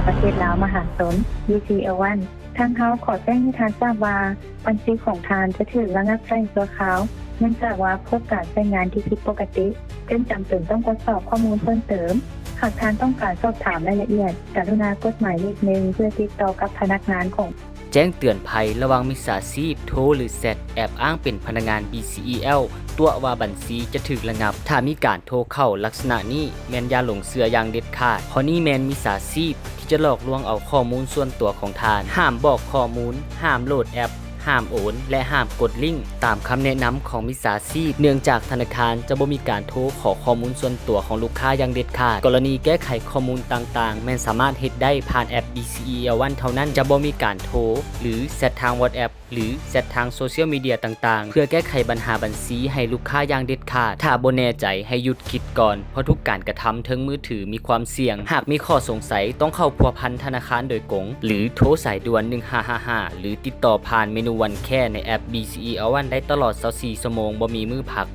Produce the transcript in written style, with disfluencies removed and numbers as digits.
ประเทศลาวมหาชน BCL1 ทางเฮาขอแจ้งให้ทานทราบว่าบัญชีของทานจะถูกระงับใช้ชั่วคราวเนื่องจากว่าพบการใช้งานที่ผิดปกติจึงจำเป็นต้องตรวจสอบข้อมูลเพิ่มเติมหากทานต้องการสอบถามรายละเอียดกรุณากดหมายเลข1เพื่อติดต่อกับพนักงานของแจ้งเตือนภัยระวังมิจฉาชีพโทรหรือแชทแอบอ้างเป็นพนักงาน BCEL ตัวว่าบัญชีจะถูกระงับถ้ามีการโทรเข้าลักษณะนี้แม่นอย่าหลงเชื่ออย่างเด็ดขาดเพราะนี่แม่นมิจฉาชีพที่จะหลอกลวงเอาข้อมูลส่วนตัวของทานห้ามบอกข้อมูลห้ามโหลดแอปห้ามโอนและห้ามกดลิงก์ตามคำแนะนำของมิจฉาชีพเนื่องจากธนาคารจะบ่มีการโทรขอข้อมูลส่วนตัวของลูกค้าอย่างเด็ดขาดกรณีแก้ไขข้อมูลต่างๆแม่นสามารถเฮ็ดได้ผ่านแอป BCEL1 เท่านั้นจะบ่มีการโทรหรือแชททาง WhatsApp หรือแชททางโซเชียลมีเดียต่างๆเพื่อแก้ไขปัญหาบัญชีให้ลูกค้าอย่างเด็ดขาดถ้าบ่แน่ใจให้หยุดคิดก่อนเพราะทุกการกระทำทั้งมือถือมีความเสี่ยงหากมีข้อสงสัยต้องเข้าพัวพันธนาคารโดยตรงหรือโทรสายด่วน1555หรือติดต่อผ่านเมนูวันแค่ในแอป BCEL1 ได้ตลอด24ชั่วโมงบ่มีมื้อพัก